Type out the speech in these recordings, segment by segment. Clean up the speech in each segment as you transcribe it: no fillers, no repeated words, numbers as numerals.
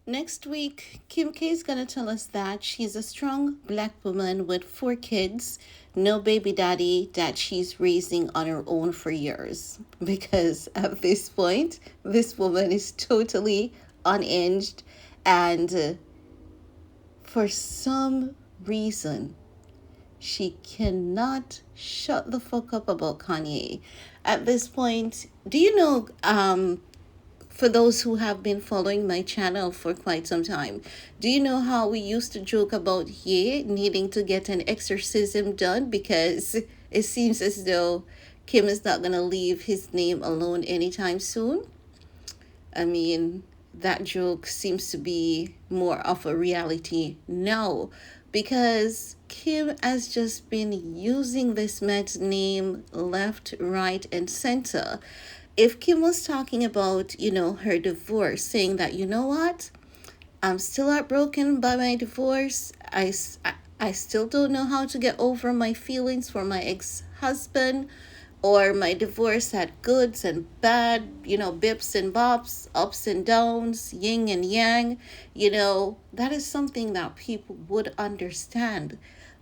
Next week, Kim K is going to tell us that she's a strong black woman with 4 kids, no baby daddy that she's raising on her own for years. Because at this point, this woman is totally unhinged, and for some reason, she cannot shut the fuck up about Kanye. At this point, do you know, for those who have been following my channel for quite some time, do you know how we used to joke about Ye needing to get an exorcism done because it seems as though Kim is not going to leave his name alone anytime soon? I mean, that joke seems to be more of a reality now because Kim has just been using this man's name left, right, and center. If Kim was talking about, her divorce, saying that, you know what, I'm still heartbroken by my divorce. I still don't know how to get over my feelings for my ex husband, or my divorce had goods and bad, bips and bops, ups and downs, yin and yang. That is something that people would understand.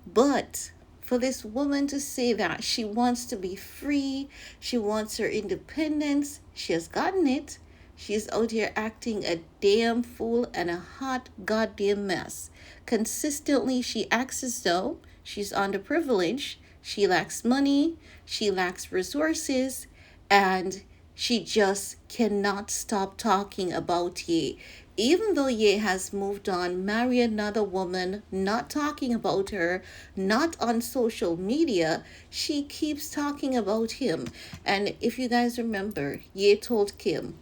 But for this woman to say that she wants to be free, she wants her independence, she has gotten it. She's out here acting a damn fool and a hot goddamn mess. Consistently, she acts as though she's underprivileged, she lacks money, she lacks resources, and she just cannot stop talking about Ye. Even though Ye has moved on, marry another woman, not talking about her, not on social media, she keeps talking about him. And if you guys remember, Ye told Kim,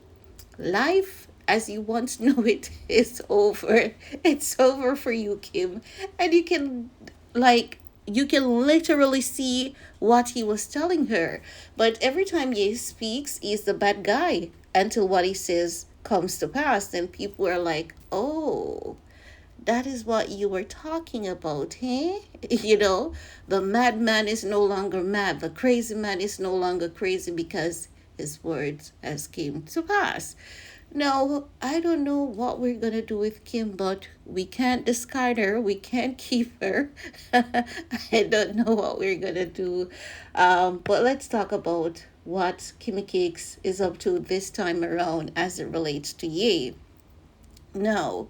life as you once know it is over. It's over for you, Kim. And you can literally see what he was telling her. But every time Ye speaks, he's the bad guy until what he says comes to pass. And people are like, oh, that is what you were talking about, hey? The madman is no longer mad. The crazy man is no longer crazy because his words has came to pass. No, I don't know what we're gonna do with Kim, but we can't discard her. We can't keep her. I don't know what we're gonna do. But let's talk about what Kimmy Cakes is up to this time around as it relates to Ye. No,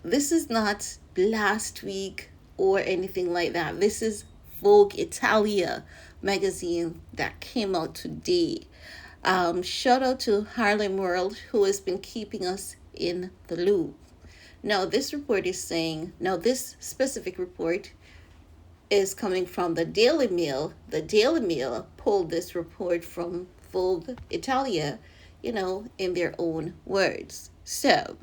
this is not last week or anything like that. This is Vogue Italia magazine that came out today. Shout out to Harlem World, who has been keeping us in the loop. Now, this report is saying, now, this specific report is coming from the Daily Mail. The Daily Mail pulled this report from Vogue Italia, in their own words. So,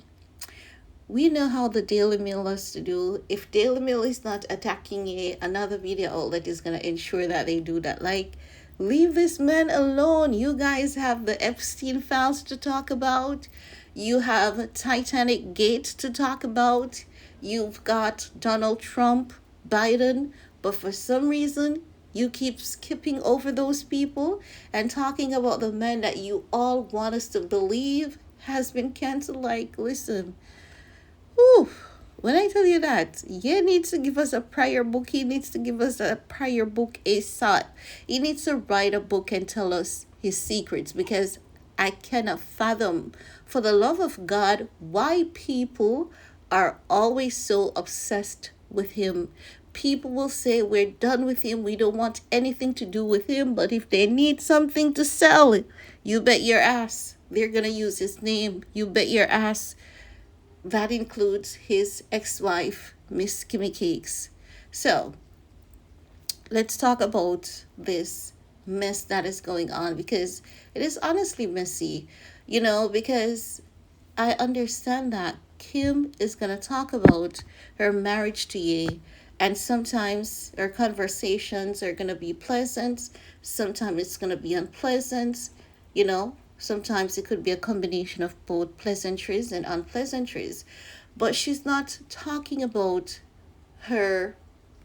we know how the Daily Mail loves to do. If Daily Mail is not attacking another media outlet is going to ensure that they do that. Like, leave this man alone. You guys have the Epstein files to talk about. You have Titanic Gate to talk about. You've got Donald Trump, Biden. But for some reason, you keep skipping over those people and talking about the man that you all want us to believe has been canceled. Like, listen. Whew. When I tell you that, Ye needs to give us a prayer book. He needs to give us a prayer book ASAP. He needs to write a book and tell us his secrets, because I cannot fathom, for the love of God, why people are always so obsessed with him. People will say, we're done with him. We don't want anything to do with him. But if they need something to sell, you bet your ass they're going to use his name. You bet your ass that includes his ex-wife, Miss Kimmy Cakes. So, let's talk about this mess that is going on, because it is honestly messy, because I understand that Kim is going to talk about her marriage to Ye, and sometimes her conversations are going to be pleasant, sometimes it's going to be unpleasant, you know. Sometimes it could be a combination of both pleasantries and unpleasantries. But she's not talking about her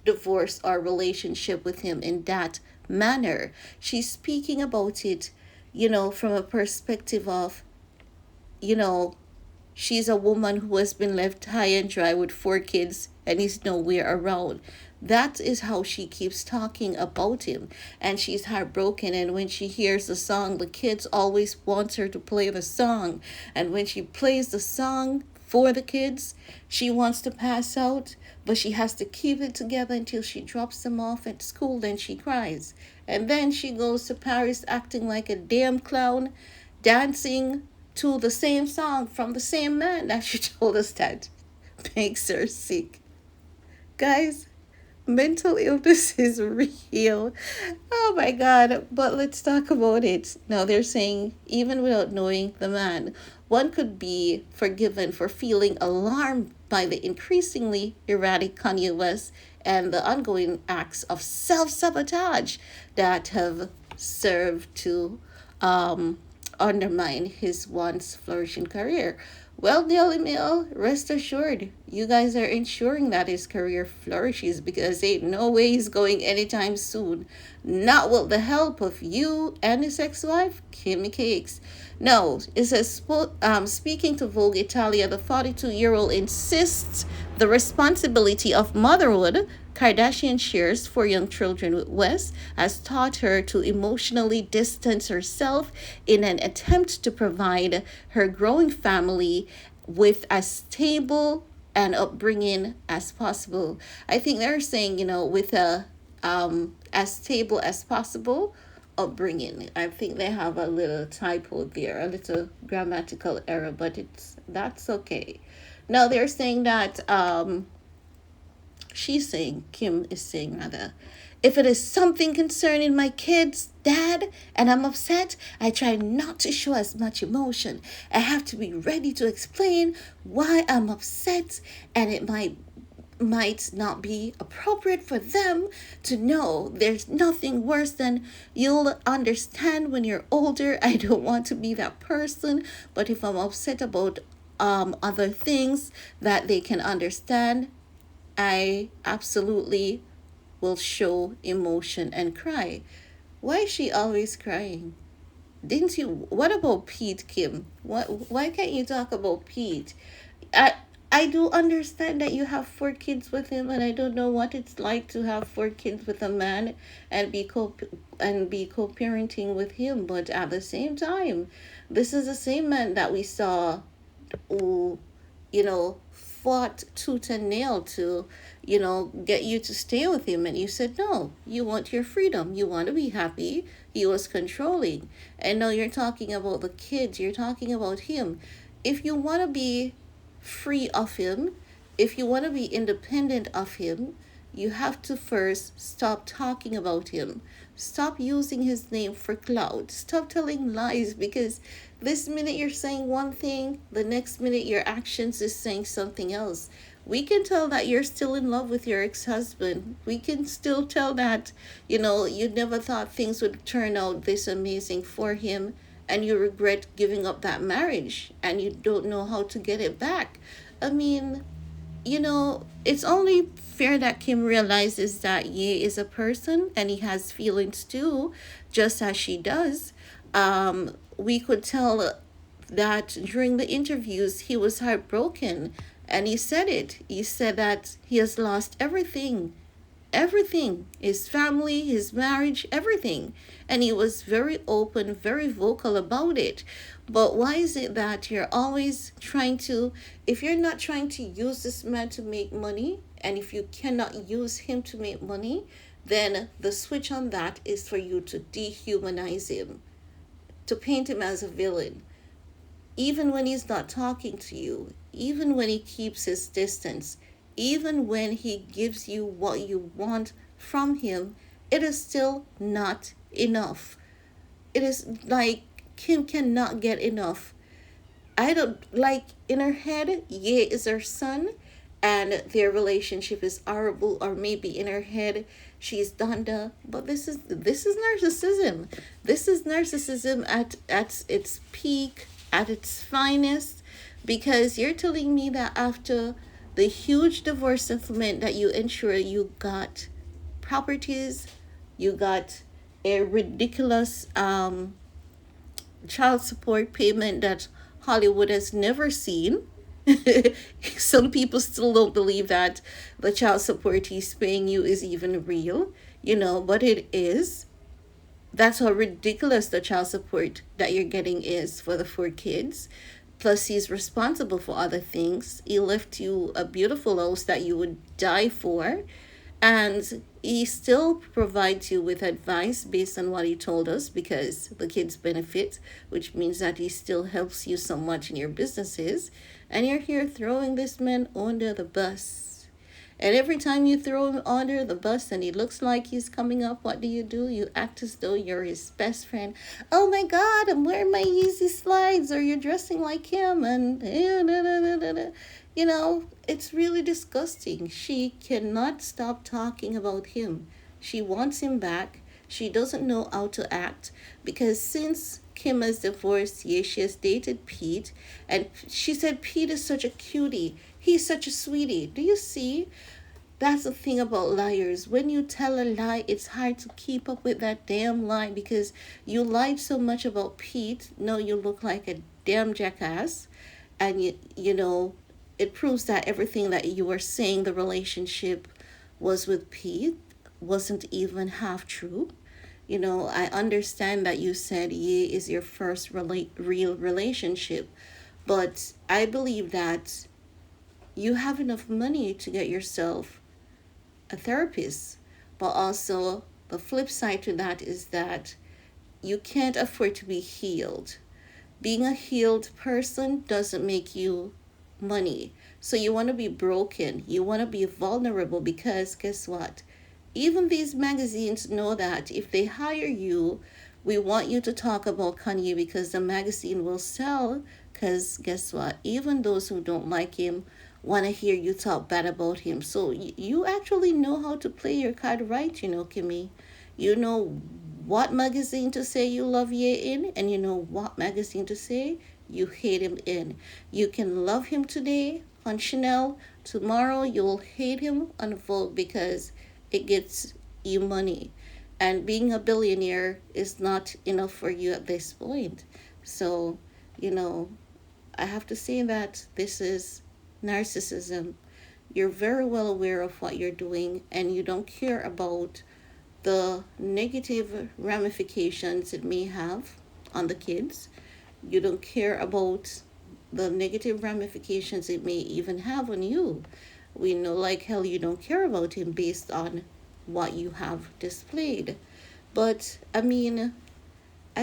divorce or relationship with him in that manner. She's speaking about it, from a perspective of, you know, She's a woman who has been left high and dry with 4 kids and is nowhere around. That is how she keeps talking about him. And she's heartbroken. And when she hears the song, the kids always want her to play the song. And when she plays the song for the kids, she wants to pass out, but she has to keep it together until she drops them off at school. Then she cries. And then she goes to Paris acting like a damn clown, dancing to the same song from the same man that she told us that makes her sick. Guys, mental illness is real. Oh my God. But let's talk about it. Now, they're saying even without knowing the man, one could be forgiven for feeling alarmed by the increasingly erratic Kanye West and the ongoing acts of self sabotage that have served to undermine his once flourishing career. Well, Daily Mail, rest assured, you guys are ensuring that his career flourishes because ain't no way he's going anytime soon. Not with the help of you and his ex-wife, Kim Cakes. No, it says, speaking to Vogue Italia, the 42-year-old insists the responsibility of motherhood Kardashian shares 4 young children with West has taught her to emotionally distance herself in an attempt to provide her growing family with as stable an upbringing as possible. I think they're saying, with a as stable as possible upbringing. I think they have a little typo there, a little grammatical error, but that's okay. No, they're saying that Kim is saying rather, if it is something concerning my kids, Dad, and I'm upset, I try not to show as much emotion. I have to be ready to explain why I'm upset, and it might not be appropriate for them to know. There's nothing worse than you'll understand when you're older. I don't want to be that person, but if I'm upset about other things that they can understand, I absolutely will show emotion and cry. Why is she always crying? Didn't you? What about Pete, Kim? Why can't you talk about Pete? I I do understand that you have 4 kids with him, and I don't know what it's like to have 4 kids with a man and be co-parenting with him. But at the same time, this is the same man that we saw who, fought tooth and nail to, get you to stay with him. And you said, no, you want your freedom. You want to be happy. He was controlling. And now you're talking about the kids. You're talking about him. If you want to be free of him, if you want to be independent of him, you have to first stop talking about him. Stop using his name for clout. Stop telling lies, because this minute you're saying one thing, the next minute your actions is saying something else. We can tell that you're still in love with your ex-husband. We can still tell that, you never thought things would turn out this amazing for him, and you regret giving up that marriage and you don't know how to get it back. I mean, it's only fair that Kim realizes that Ye is a person and he has feelings too, just as she does. We could tell that during the interviews he was heartbroken, and he said it. He said that he has lost everything. Everything, his family, his marriage, everything. And he was very open, very vocal about it. But why is it that you're always trying to, if you're not trying to use this man to make money, and if you cannot use him to make money, then the switch on that is for you to dehumanize him, to paint him as a villain, even when he's not talking to you, even when he keeps his distance, even when he gives you what you want from him. It is still not enough. It is like Kim cannot get enough. I don't, like, in her head, Ye is her son and their relationship is horrible, or maybe in her head she's Donda. But this is narcissism. This is narcissism at its peak, at its finest, because you're telling me that after the huge divorce settlement that you ensure, you got properties, you got a ridiculous child support payment that Hollywood has never seen. Some people still don't believe that the child support he's paying you is even real, but it is. That's how ridiculous the child support that you're getting is for the 4 kids. Plus, he's responsible for other things. He left you a beautiful house that you would die for. And he still provides you with advice based on what he told us because the kids benefit, which means that he still helps you so much in your businesses. And you're here throwing this man under the bus. And every time you throw him under the bus and he looks like he's coming up, what do? You act as though you're his best friend. Oh my God, I'm wearing my Yeezy slides, or you're dressing like him, and it's really disgusting. She cannot stop talking about him. She wants him back. She doesn't know how to act because since Kim has divorced, yeah, she has dated Pete, and she said Pete is such a cutie. He's such a sweetie. Do you see? That's the thing about liars. When you tell a lie, it's hard to keep up with that damn lie because you lied so much about Pete. No, you look like a damn jackass. And it proves that everything that you were saying the relationship was with Pete wasn't even half true. I understand that you said Ye is your first real relationship, but I believe that you have enough money to get yourself a therapist. But also, the flip side to that is that you can't afford to be healed. Being a healed person doesn't make you money. So you want to be broken. You want to be vulnerable because guess what? Even these magazines know that if they hire you, we want you to talk about Kanye because the magazine will sell. Because guess what? Even those who don't like him want to hear you talk bad about him. So you actually know how to play your card right, Kimmy. You know what magazine to say you love Ye in, and you know what magazine to say you hate him in. You can love him today on Chanel. Tomorrow you'll hate him on Vogue because it gets you money. And being a billionaire is not enough for you at this point. So, I have to say that this is narcissism. You're very well aware of what you're doing and you don't care about the negative ramifications it may have on the kids. You don't care about the negative ramifications it may even have on you. We know like hell you don't care about him based on what you have displayed. But I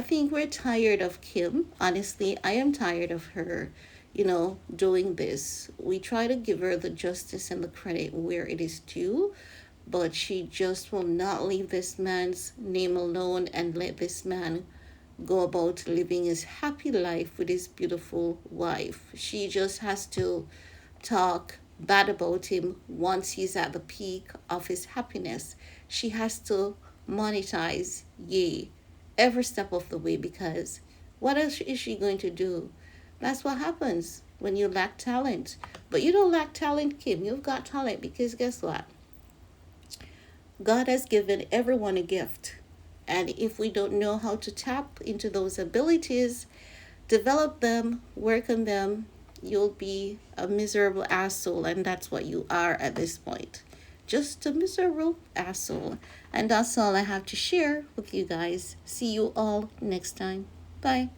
think we're tired of Kim. Honestly, I am tired of her, doing this. We try to give her the justice and the credit where it is due, but she just will not leave this man's name alone and let this man go about living his happy life with his beautiful wife. She just has to talk bad about him once he's at the peak of his happiness. She has to monetize Ye every step of the way because what else is she going to do? That's what happens when you lack talent. But you don't lack talent, Kim. You've got talent because guess what? God has given everyone a gift. And if we don't know how to tap into those abilities, develop them, work on them, you'll be a miserable asshole. And that's what you are at this point. Just a miserable asshole. And that's all I have to share with you guys. See you all next time. Bye.